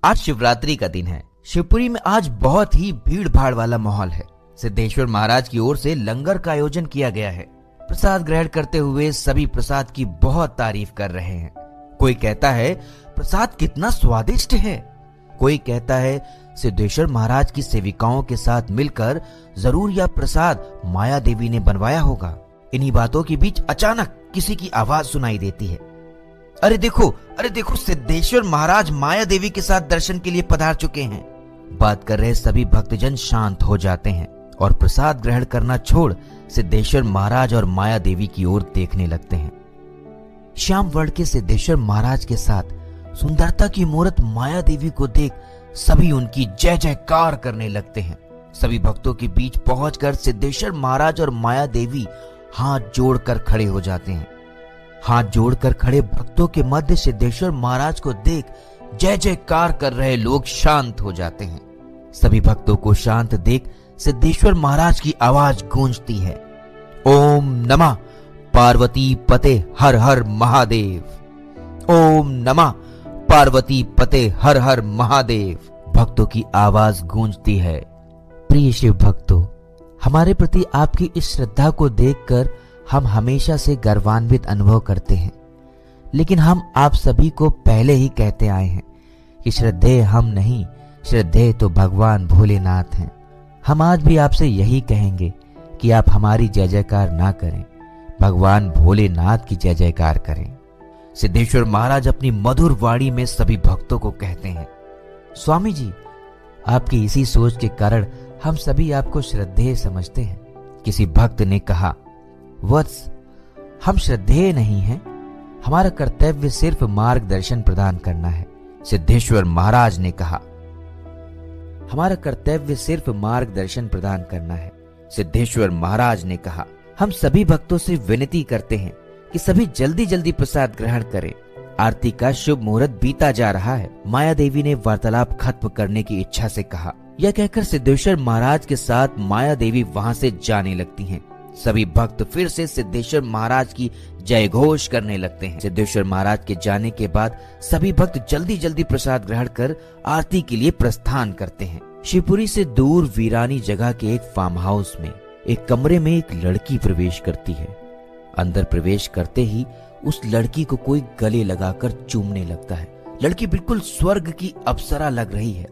आज शिवरात्रि का दिन है। शिवपुरी में आज बहुत ही भीड़ भाड़ वाला माहौल है। सिद्धेश्वर महाराज की ओर से लंगर का आयोजन किया गया है। प्रसाद ग्रहण करते हुए सभी प्रसाद की बहुत तारीफ कर रहे हैं। कोई कहता है प्रसाद कितना स्वादिष्ट है, कोई कहता है सिद्धेश्वर महाराज की सेविकाओं के साथ मिलकर जरूर यह प्रसाद माया देवी ने बनवाया होगा। इन्हीं बातों के बीच अचानक किसी की आवाज सुनाई देती है। अरे देखो सिद्धेश्वर महाराज माया देवी के साथ दर्शन के लिए पधार चुके हैं। बात कर रहे सभी भक्तजन शांत हो जाते हैं और प्रसाद ग्रहण करना छोड़ सिद्धेश्वर महाराज और माया देवी की ओर देखने लगते हैं। श्याम वर्ण के सिद्धेश्वर महाराज के साथ सुंदरता की मूर्त माया देवी को देख सभी उनकी जय जयकार करने लगते हैं। सभी भक्तों के बीच पहुंचकर सिद्धेश्वर महाराज और माया देवी हाथ जोड़कर खड़े हो जाते हैं। हाथ जोड़कर खड़े भक्तों के मध्य सिद्धेश्वर महाराज को देख जय जयकार कर रहे लोग शांत हो जाते हैं। सभी भक्तों को शांत देख सिद्धेश्वर महाराज की आवाज गूंजती है, ओम नमः पार्वती पते हर हर महादेव। ओम नमः पार्वती पते हर हर महादेव। भक्तों की आवाज गूंजती है। प्रिय शिव भक्तों, हमारे प्रति आपकी इस श्रद्धा को देखकर हम हमेशा से गर्वान्वित अनुभव करते हैं। लेकिन हम आप सभी को पहले ही कहते आए हैं कि श्रद्धेय हम नहीं, श्रद्धेय तो भगवान भोलेनाथ हैं। हम आज भी आपसे यही कहेंगे कि आप हमारी जय जयकार ना करें, भगवान भोलेनाथ की जय जयकार करें। सिद्धेश्वर महाराज अपनी मधुर वाणी में सभी भक्तों को कहते हैं, स्वामी जी, आपकी इसी सोच के कारण हम सभी आपको श्रद्धेय समझते हैं। किसी भक्त ने कहा, वत्स, हम श्रद्धेय नहीं हैं, हमारा कर्तव्य सिर्फ मार्गदर्शन प्रदान करना है। सिद्धेश्वर महाराज ने कहा, हमारा कर्तव्य सिर्फ मार्गदर्शन प्रदान करना है। सिद्धेश्वर महाराज ने कहा, हम सभी भक्तों से विनती करते हैं कि सभी जल्दी जल्दी प्रसाद ग्रहण करें। आरती का शुभ मुहूर्त बीता जा रहा है। माया देवी ने वार्तालाप खत्म करने की इच्छा से कहा। यह कहकर सिद्धेश्वर महाराज के साथ माया देवी वहां से जाने लगती हैं। सभी भक्त फिर से सिद्धेश्वर महाराज की जय घोष करने लगते हैं। सिद्धेश्वर महाराज के जाने के बाद सभी भक्त जल्दी जल्दी प्रसाद ग्रहण कर आरती के लिए प्रस्थान करते हैं। शिवपुरी से दूर वीरानी जगह के एक फार्म हाउस में एक कमरे में एक लड़की प्रवेश करती है। अंदर प्रवेश करते ही उस लड़की को कोई गले लगाकर चूमने लगता है। लड़की बिल्कुल स्वर्ग की अप्सरा लग रही है।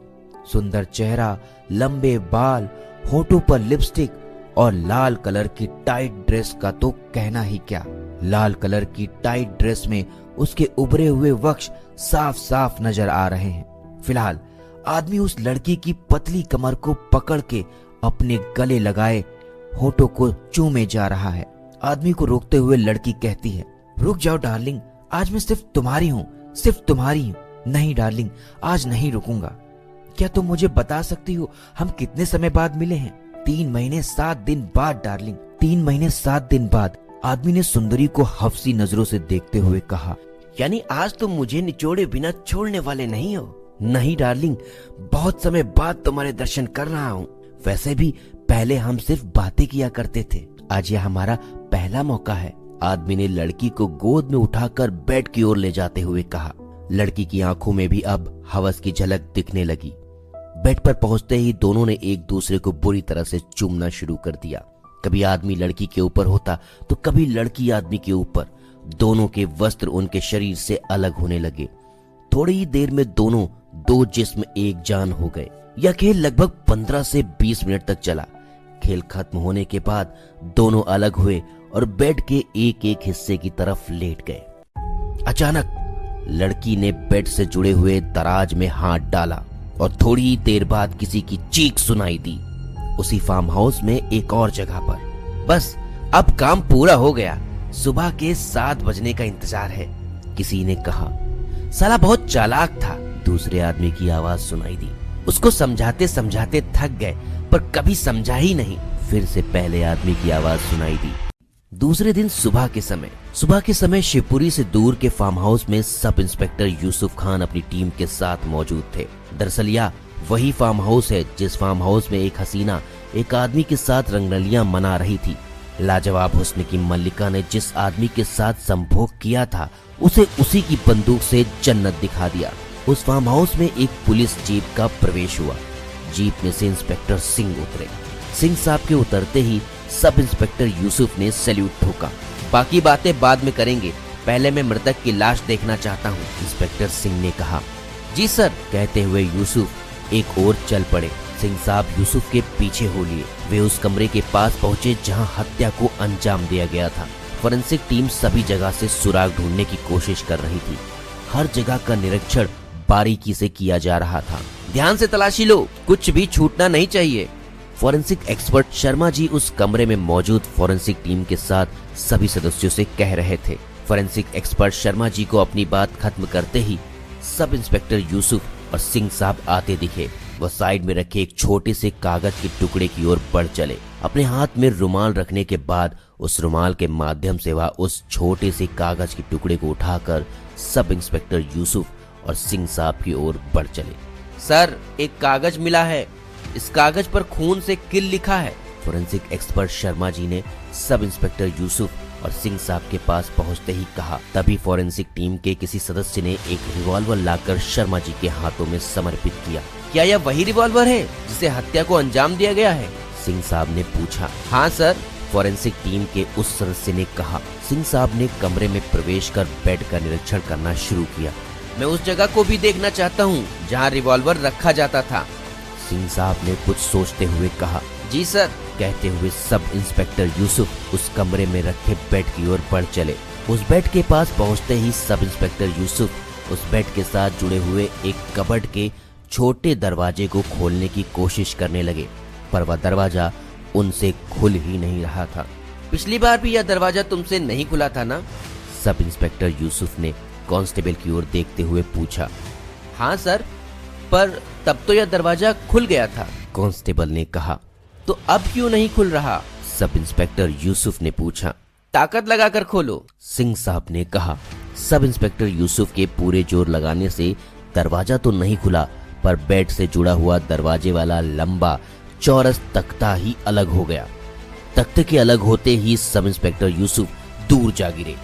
सुंदर चेहरा, लंबे बाल, होठों पर लिपस्टिक और लाल कलर की टाइट ड्रेस का तो कहना ही क्या। लाल कलर की टाइट ड्रेस में उसके उभरे हुए वक्ष साफ साफ नजर आ रहे हैं। फिलहाल आदमी उस लड़की की पतली कमर को पकड़ के अपने गले लगाए होठों को चूमे जा रहा है। आदमी को रोकते हुए लड़की कहती है, रुक जाओ डार्लिंग, आज मैं सिर्फ तुम्हारी हूँ, सिर्फ तुम्हारी हूँ। नहीं डार्लिंग, आज नहीं रुकूंगा। क्या तुम मुझे बता सकती हो हम कितने समय बाद मिले हैं? 3 महीने 7 दिन बाद डार्लिंग, 3 महीने 7 दिन बाद। आदमी ने सुंदरी को हफ्सी नजरों से देखते हुए कहा, यानी आज तुम मुझे निचोड़े बिना छोड़ने वाले नहीं हो? नहीं डार्लिंग, बहुत समय बाद तुम्हारे दर्शन कर रहा हूँ। वैसे भी पहले हम सिर्फ बातें किया करते थे, आज यह हमारा पहला मौका है। आदमी ने लड़की को गोद में उठाकर बेड की ओर ले जाते हुए कहा। लड़की की आंखों में भी अब हवस की झलक दिखने लगी। बेड पर पहुंचते ही दोनों ने एक दूसरे को बुरी तरह से चूमना शुरू कर दिया। कभी आदमी लड़की के ऊपर होता तो कभी लड़की आदमी के ऊपर। दोनों के वस्त्र उनके शरीर से अलग होने लगे। थोड़ी ही देर में दोनों दो जिस्म एक जान हो गए। यह खेल लगभग 15 से 20 मिनट तक चला। खेल खत्म होने के बाद दोनों अलग हुए और बेड के एक एक हिस्से की तरफ लेट गए। अचानक लड़की ने बेड से जुड़े हुए दराज में हाथ डाला और थोड़ी ही देर बाद किसी की चीख सुनाई दी। उसी फार्म हाउस में एक और जगह पर। बस अब काम पूरा हो गया, सुबह के 7 बजने का इंतजार है, किसी ने कहा। साला बहुत चालाक था, दूसरे आदमी की आवाज सुनाई दी। उसको समझाते समझाते थक गए पर कभी समझा ही नहीं, फिर से पहले आदमी की आवाज सुनाई दी। दूसरे दिन सुबह के समय शिवपुरी से दूर के फार्म हाउस में सब इंस्पेक्टर यूसुफ खान अपनी टीम के साथ मौजूद थे। दरअसल यह वही फार्म हाउस है जिस फार्म हाउस में एक हसीना एक आदमी के साथ रंगरलियां मना रही थी। लाजवाब हुस्न की मल्लिका ने जिस आदमी के साथ संभोग किया था उसे उसी की बंदूक से जन्नत दिखा दिया। उस फार्म हाउस में एक पुलिस जीप का प्रवेश हुआ। जीप में से इंस्पेक्टर सिंह उतरे। सिंह साहब के उतरते ही सब इंस्पेक्टर यूसुफ ने सैल्यूट ठोका। बाकी बातें बाद में करेंगे, पहले मैं मृतक की लाश देखना चाहता हूँ, इंस्पेक्टर सिंह ने कहा। जी सर, कहते हुए यूसुफ एक ओर चल पड़े। सिंह साहब यूसुफ के पीछे हो लिए। वे उस कमरे के पास पहुंचे जहां हत्या को अंजाम दिया गया था। फोरेंसिक टीम सभी जगह से सुराग ढूंढने की कोशिश कर रही थी। हर जगह का निरीक्षण बारीकी से किया जा रहा था। ध्यान से तलाशी लो, कुछ भी छूटना नहीं चाहिए। फोरेंसिक एक्सपर्ट शर्मा जी उस कमरे में मौजूद फोरेंसिक टीम के साथ सभी सदस्यों से कह रहे थे। फोरेंसिक एक्सपर्ट शर्मा जी को अपनी बात खत्म करते ही सब इंस्पेक्टर यूसुफ और सिंह साहब आते दिखे। वह साइड में रखे एक छोटे से कागज के टुकड़े की ओर बढ़ चले। अपने हाथ में रुमाल रखने के बाद उस रुमाल के माध्यम से वह उस छोटे से कागज के टुकड़े को उठाकर सब इंस्पेक्टर यूसुफ और सिंह साहब की ओर बढ़ चले। सर, एक कागज मिला है, इस कागज पर खून से किल लिखा है। फोरेंसिक एक्सपर्ट शर्मा जी ने सब इंस्पेक्टर यूसुफ और सिंह साहब के पास पहुंचते ही कहा। तभी फोरेंसिक टीम के किसी सदस्य ने एक रिवॉल्वर लाकर शर्मा जी के हाथों में समर्पित किया। क्या यह वही रिवॉल्वर है जिसे हत्या को अंजाम दिया गया है? सिंह साहब ने पूछा। हाँ सर, फोरेंसिक टीम के उस सदस्य ने कहा। सिंह साहब ने कमरे में प्रवेश कर बेड का निरीक्षण करना शुरू किया। मैं उस जगह को भी देखना चाहता हूँ जहाँ रिवॉल्वर रखा जाता था, सिंह साहब ने कुछ सोचते हुए कहा। जी सर, कहते हुए सब इंस्पेक्टर यूसुफ उस कमरे में रखे बेड की ओर बढ़ चले। उस बेड के पास पहुंचते ही सब इंस्पेक्टर यूसुफ उस बेड के साथ जुड़े हुए एक कबर्ड के छोटे दरवाजे को खोलने की कोशिश करने लगे, पर वह दरवाजा उनसे खुल ही नहीं रहा था। पिछली बार भी यह दरवाजा तुमसे नहीं खुला था ना? सब इंस्पेक्टर यूसुफ ने कांस्टेबल की ओर देखते हुए पूछा। हाँ सर, पर तब तो यह दरवाजा खुल गया था, कांस्टेबल ने कहा। तो अब क्यों नहीं खुल रहा? सब इंस्पेक्टर यूसुफ ने पूछा। ताकत लगाकर खोलो, सिंह साहब ने कहा। सब इंस्पेक्टर यूसुफ के पूरे जोर लगाने से दरवाजा तो नहीं खुला, पर बेड से जुड़ा हुआ दरवाजे वाला लंबा चौरस तख्ता ही अलग हो गया। तख्ते के अलग होते ही सब इंस्पेक्टर यूसुफ दूर जा गिरे।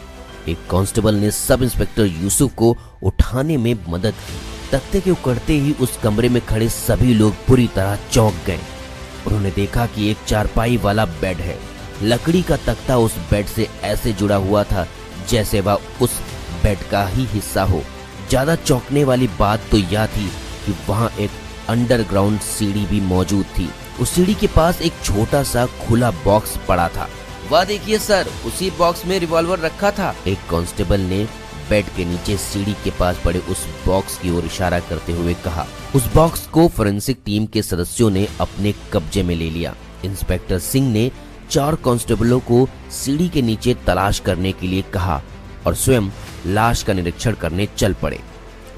एक कांस्टेबल ने सब इंस्पेक्टर यूसुफ को उठाने में मदद की। तख्ते के उकड़ते ही उस कमरे में खड़े सभी लोग पूरी तरह चौंक गए। उन्होंने देखा कि एक चारपाई वाला बेड है। लकड़ी का तख्ता उस बेड से ऐसे जुड़ा हुआ था जैसे वह उस बेड का ही हिस्सा हो। ज्यादा चौंकने वाली बात तो यह थी कि वहां एक अंडरग्राउंड सीढ़ी भी मौजूद थी। उस सीढ़ी के पास एक छोटा सा खुला बॉक्स पड़ा था। वह देखिए सर, उसी बॉक्स में रिवॉल्वर रखा था, एक कांस्टेबल ने बेड के नीचे सीढ़ी के पास पड़े उस बॉक्स की ओर इशारा करते हुए कहा। उस बॉक्स को फोरेंसिक टीम के सदस्यों ने अपने कब्जे में ले लिया। इंस्पेक्टर सिंह ने 4 कांस्टेबलों को सीढ़ी के नीचे तलाश करने के लिए कहा और स्वयं लाश का निरीक्षण करने चल पड़े।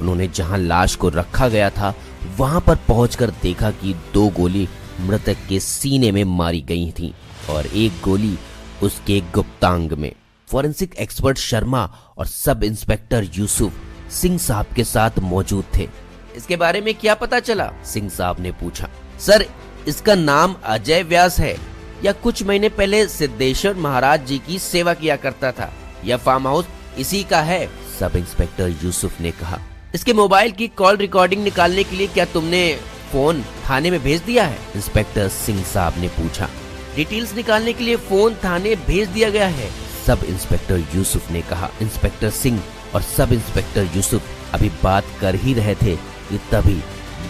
उन्होंने जहां लाश को रखा गया था वहां पर पहुंचकर देखा कि 2 गोली मृतक के सीने में मारी गई थीं और 1 गोली उसके गुप्तांग में। फोरेंसिक एक्सपर्ट शर्मा और सब इंस्पेक्टर यूसुफ सिंह साहब के साथ मौजूद थे। इसके बारे में क्या पता चला? सिंह साहब ने पूछा। सर, इसका नाम अजय व्यास है। यह कुछ महीने पहले सिद्धेश्वर महाराज जी की सेवा किया करता था। यह फार्म हाउस इसी का है, सब इंस्पेक्टर यूसुफ ने कहा। इसके मोबाइल की कॉल रिकॉर्डिंग निकालने के लिए क्या तुमने फोन थाने में भेज दिया है? इंस्पेक्टर सिंह साहब ने पूछा। डिटेल्स निकालने के लिए फोन थाने भेज दिया गया है, सब इंस्पेक्टर यूसुफ ने कहा। इंस्पेक्टर सिंह और सब इंस्पेक्टर यूसुफ अभी बात कर ही रहे थे कि तभी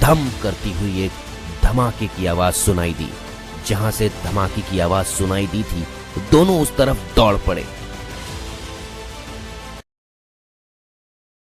धम करती हुई एक धमाके की आवाज सुनाई दी। जहां से धमाके की आवाज सुनाई दी थी, दोनों उस तरफ दौड़ पड़े।